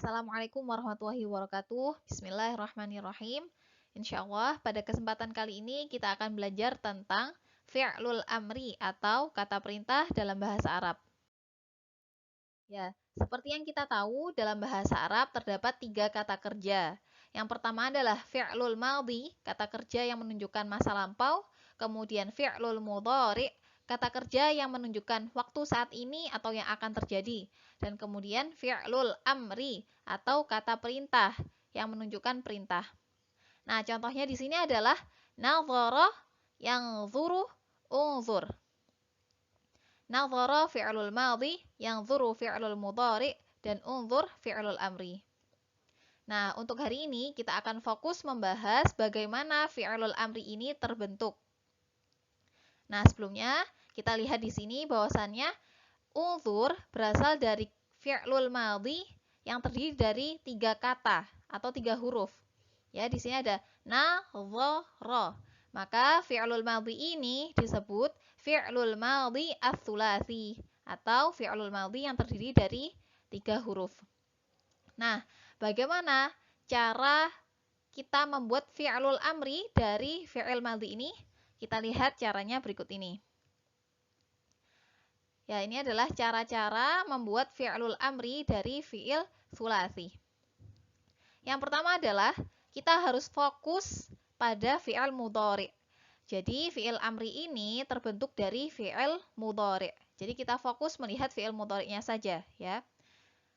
Assalamualaikum warahmatullahi wabarakatuh. Bismillahirrahmanirrahim. Insya Allah pada kesempatan kali ini kita akan belajar tentang fi'lul amri atau kata perintah dalam bahasa Arab. Ya, seperti yang kita tahu dalam bahasa Arab terdapat 3 kata kerja. Yang pertama adalah fi'lul madhi, kata kerja yang menunjukkan masa lampau. Kemudian fi'lul mudhari, kata kerja yang menunjukkan waktu saat ini atau yang akan terjadi. Dan kemudian fi'lul amri atau kata perintah yang menunjukkan perintah. Nah, contohnya di sini adalah nadhara, yanzuru, unzur. Nadhara fi'lul madhi, yanzuru fi'lul mudhari, dan unzur fi'lul amri. Nah, untuk hari ini kita akan fokus membahas bagaimana fi'lul amri ini terbentuk. Nah, sebelumnya kita lihat di sini bahwasannya unzur berasal dari fi'lul madhi yang terdiri dari 3 kata atau 3 huruf. Ya, di sini ada nadhara. Maka fi'lul madhi ini disebut fi'lul madhi ats-tsulasi atau fi'lul madhi yang terdiri dari 3 huruf. Nah, bagaimana cara kita membuat fi'lul amri dari fi'il madhi ini? Kita lihat caranya berikut ini. Ya, ini adalah cara-cara membuat fi'lul amri dari fi'il tsulasi. Yang pertama adalah kita harus fokus pada fi'il mudhari. Jadi fi'il amri ini terbentuk dari fi'il mudhari. Jadi kita fokus melihat fi'il mudhari'nya saja ya.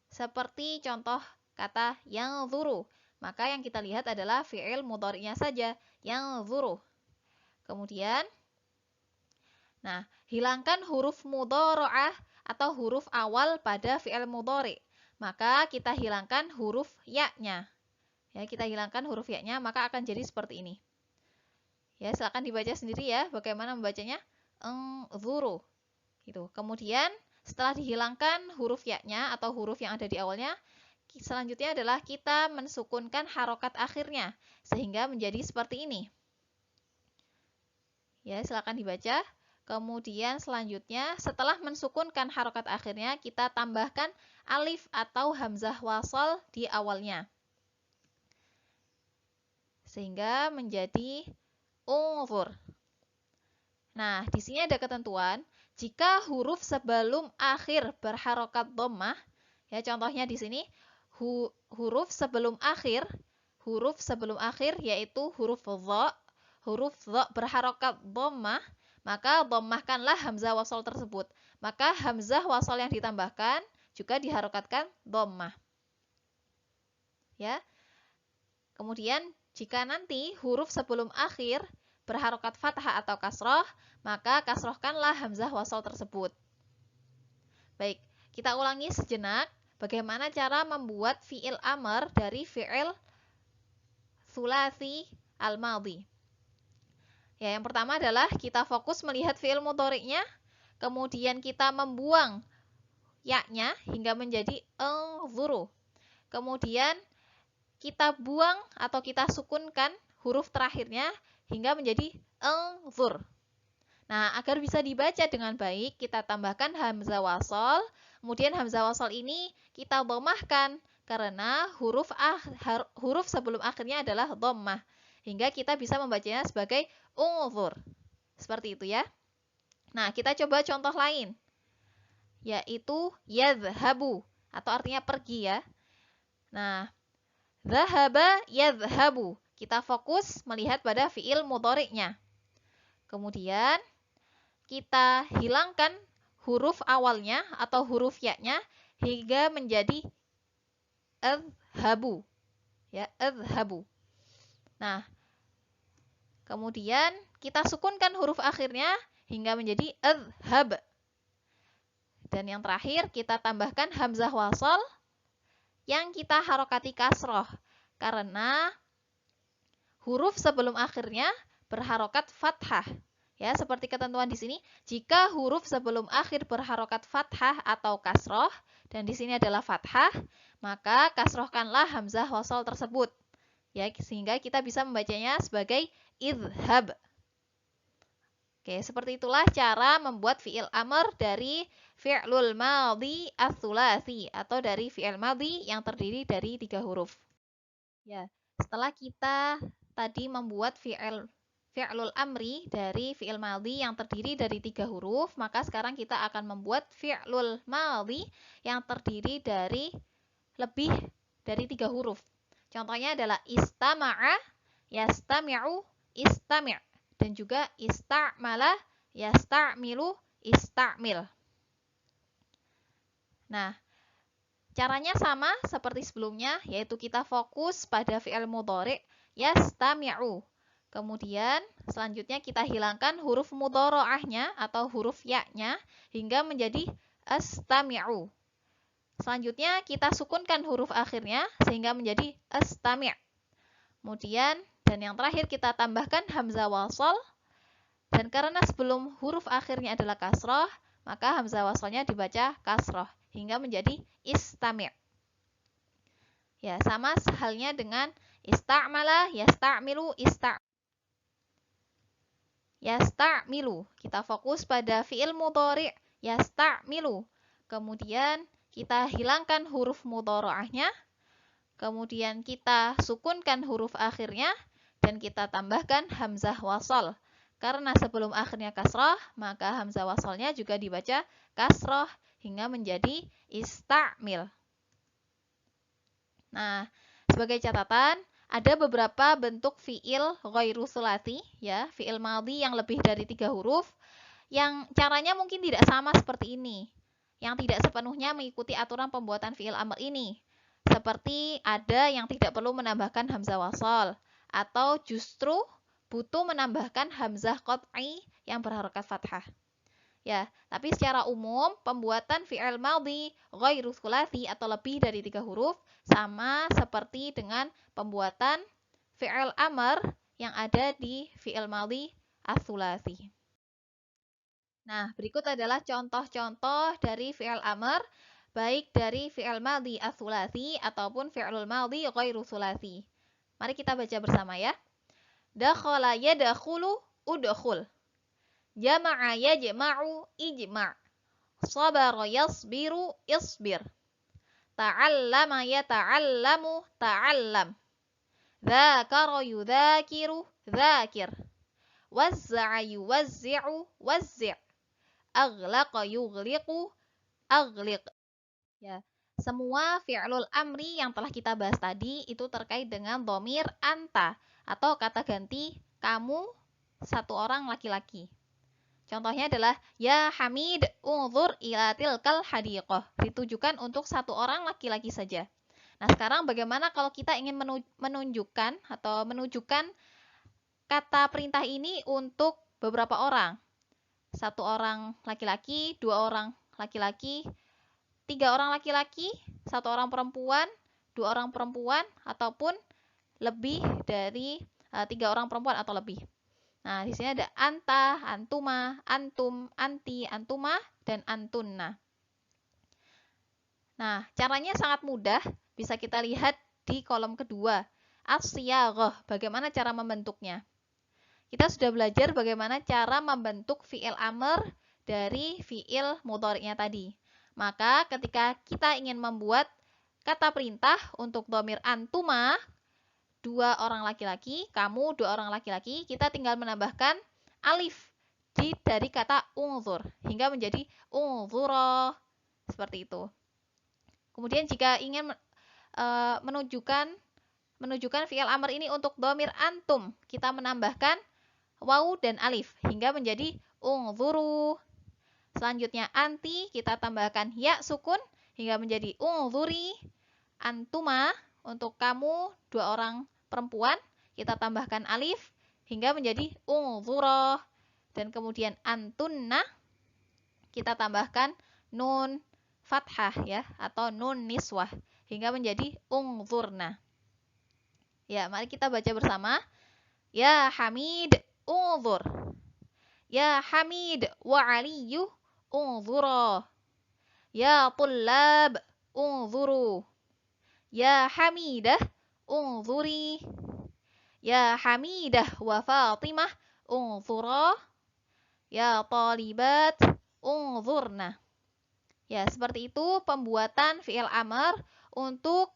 Seperti contoh kata yanzuru. Maka yang kita lihat adalah fi'il mudhari'nya saja, yanzuru. Kemudian nah, hilangkan huruf mudhara'ah atau huruf awal pada fi'il mudhari. Maka kita hilangkan huruf ya-nya. Ya, kita hilangkan huruf ya-nya, maka akan jadi seperti ini. Ya, silakan dibaca sendiri ya bagaimana membacanya. Enzzuru. Gitu. Kemudian setelah dihilangkan huruf ya-nya atau huruf yang ada di awalnya, selanjutnya adalah kita mensukunkan harokat akhirnya sehingga menjadi seperti ini. Ya, silakan dibaca. Kemudian selanjutnya setelah mensukunkan harokat akhirnya kita tambahkan alif atau hamzah wasal di awalnya. Sehingga menjadi unzur. Nah, di sini ada ketentuan, jika huruf sebelum akhir berharokat dhammah, ya contohnya di sini huruf sebelum akhir yaitu huruf dha berharokat dhammah, maka dhammahkanlah hamzah wasal tersebut. Maka hamzah wasal yang ditambahkan juga diharokatkan dhammah. Ya. Kemudian jika nanti huruf sebelum akhir berharokat fathah atau kasroh, maka kasrohkanlah hamzah wasal tersebut. Baik, kita ulangi sejenak bagaimana cara membuat fi'il amr dari fi'il tsulasi al-madhi. Ya, yang pertama adalah kita fokus melihat fi'il mudhari'nya, kemudian kita membuang ya-nya hingga menjadi enzzuru. Kemudian kita buang atau kita sukunkan huruf terakhirnya hingga menjadi enzzur. Nah, agar bisa dibaca dengan baik, kita tambahkan hamzah wasal. Kemudian hamzah wasal ini kita dhammahkan karena huruf sebelum akhirnya adalah dhammah. Hingga kita bisa membacanya sebagai unzur. Seperti itu ya. Nah, kita coba contoh lain. Yaitu yadhhabu atau artinya pergi ya. Nah, dhahaba yadhhabu. Kita fokus melihat pada fi'il mudhari'nya. Kemudian kita hilangkan huruf awalnya atau huruf ya-nya hingga menjadi adhhabu. Ya, adhhabu. Nah, kemudian kita sukunkan huruf akhirnya hingga menjadi adhhab. Dan yang terakhir kita tambahkan hamzah wasal yang kita harokati kasroh karena huruf sebelum akhirnya berharokat fathah. Ya, seperti ketentuan di sini, jika huruf sebelum akhir berharokat fathah atau kasroh dan di sini adalah fathah, maka kasrohkanlah hamzah wasal tersebut. Ya, sehingga kita bisa membacanya sebagai idhhab. Oke, seperti itulah cara membuat fi'il amr dari fi'lul madhi ats-tsulasi atau dari fi'il madhi yang terdiri dari 3 huruf. Ya, setelah kita tadi membuat fi'lul amri dari fi'il madhi yang terdiri dari 3 huruf, maka sekarang kita akan membuat fi'lul madhi yang terdiri dari lebih dari 3 huruf. Contohnya adalah istama'a, yastami'u, istami', dan juga ista'mala, yasta'milu, ista'mil. Nah, caranya sama seperti sebelumnya, yaitu kita fokus pada fi'il mudhari' yastami'u. Kemudian selanjutnya kita hilangkan huruf mudhari'ahnya atau huruf ya-nya hingga menjadi astami'u. Selanjutnya kita sukunkan huruf akhirnya sehingga menjadi astami'. Kemudian dan yang terakhir kita tambahkan hamzah wasal, dan karena sebelum huruf akhirnya adalah kasroh, maka hamzah wasalnya dibaca kasroh hingga menjadi istami'. Ya, sama halnya dengan ista'mala, yasta'milu, yasta'milu. Kita fokus pada fi'il mudhari' yasta'milu. Kemudian kita hilangkan huruf mudhari'ahnya. Kemudian kita sukunkan huruf akhirnya dan kita tambahkan hamzah wasal. Karena sebelum akhirnya kasroh, maka hamzah wasalnya juga dibaca kasroh hingga menjadi ista'mil. Nah, sebagai catatan, ada beberapa bentuk fi'il ghairu tsulats, ya, fi'il madhi yang lebih dari 3 huruf, yang caranya mungkin tidak sama seperti ini, yang tidak sepenuhnya mengikuti aturan pembuatan fi'il amr ini. Seperti ada yang tidak perlu menambahkan hamzah wasal, atau justru butuh menambahkan hamzah qat'i yang berharokat fathah. Ya, tapi secara umum pembuatan fi'il madhi ghairu tsulats atau lebih dari 3 huruf sama seperti dengan pembuatan fi'il amr yang ada di fi'il madhi ats-tsulasi. Nah, berikut adalah contoh-contoh dari fi'il amr baik dari fi'il madhi ats-tsulasi ataupun fi'lul madhi ghairu tsulasi. Mari kita baca bersama ya. Dakhala yadkhulu udkhul. Jama'a yajma'u ijma'. Sabara yasbiru isbir. Ta'allama yata'allamu ta'allam. Dzakara yudzakiru dzakir. Wazza'a yuwazzi'u wazzi'. Aghlaqa yughliqu aghliq. Ya, semua fi'lul amri yang telah kita bahas tadi itu terkait dengan dhamir anta atau kata ganti kamu satu orang laki-laki. Contohnya adalah ya Hamid unzur ila tilkal hadiqah, ditujukan untuk satu orang laki-laki saja. Nah, sekarang bagaimana kalau kita ingin menunjukkan atau menunjukkan kata perintah ini untuk beberapa orang? Satu orang laki-laki, dua orang laki-laki, 3 orang laki-laki, 1 orang perempuan, 2 orang perempuan, ataupun lebih dari 3 orang perempuan atau lebih. Nah, di sini ada anta, antuma, antum, anti, antuma, dan antunna. Nah, caranya sangat mudah, bisa kita lihat di kolom kedua. As-siyaghah, bagaimana cara membentuknya. Kita sudah belajar bagaimana cara membentuk fi'il amr dari fi'il mudhari'nya tadi. Maka ketika kita ingin membuat kata perintah untuk dhamir antuma, 2 orang laki-laki, kamu 2 orang laki-laki, kita tinggal menambahkan alif dari kata unzur hingga menjadi unzura. Seperti itu. Kemudian jika ingin menunjukkan fi'il amr ini untuk dhamir antum, kita menambahkan waw dan alif hingga menjadi unzuru. Selanjutnya anti kita tambahkan ya sukun hingga menjadi unzuri. Antuma untuk kamu 2 orang perempuan kita tambahkan alif hingga menjadi unzura. Dan kemudian antunna kita tambahkan nun fathah ya atau nun niswah hingga menjadi unzurna. Ya, mari kita baca bersama. Ya Hamid unzur. Ya Hamid wa Aliyu unzura. Ya tullab unzuru. Ya Hamidah unzuri. Ya Hamidah wa Fatimah unzura. Ya talibat unzurna. Ya, seperti itu pembuatan fi'il amr untuk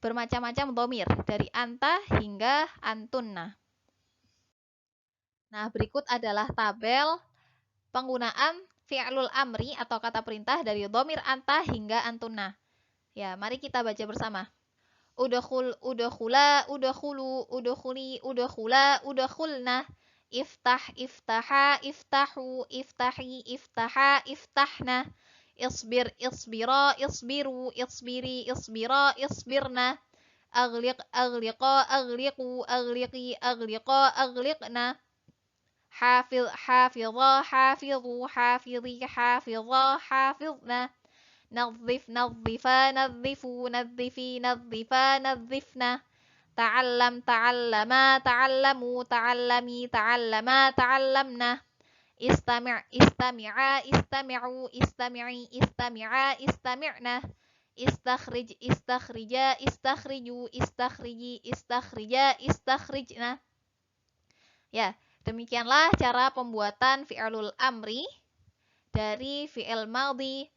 bermacam-macam dhamir dari anta hingga antunna. Nah, berikut adalah tabel penggunaan fi'lul amri atau kata perintah dari dhamir anta hingga antunna. Ya, mari kita baca bersama. Udkhul, udkhula, udkhulu, udkhuli, udkhula, udkhulna. Iftah, iftaha, iftahu, iftahi, iftaha, iftahna. Isbir, isbira, isbiru, isbiri, isbira, isbirna. Aghliq, aghliqa, aghliqu, aghliqi, aghliqa, aghliqna. Hafiz, hafiza, hafizu, hafizi, hafiza, hafizna. نظف نظفا نظفوا نظفي نظفا نظفنا تعلم تعلما تعلموا تعلمي تعلما تعلمنا استمع استمعا استمعوا استمعي استمعا استمعنا استخرج استخرجا استخرجوا استخرجي استخرجا استخرجنا. Ya, demikianlah cara pembuatan fi'lul amri dari fi'il madhi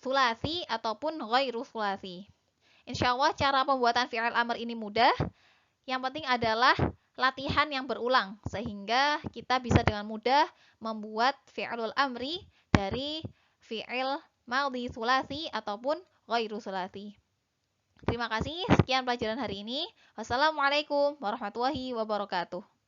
sulasi ataupun ghairu sulasi. Insya Allah cara pembuatan fi'il amr ini mudah. Yang penting adalah latihan yang berulang sehingga kita bisa dengan mudah membuat fi'lul amri dari fi'il madhi sulasi ataupun ghairu sulasi. Terima kasih. Sekian pelajaran hari ini. Wassalamualaikum warahmatullahi wabarakatuh.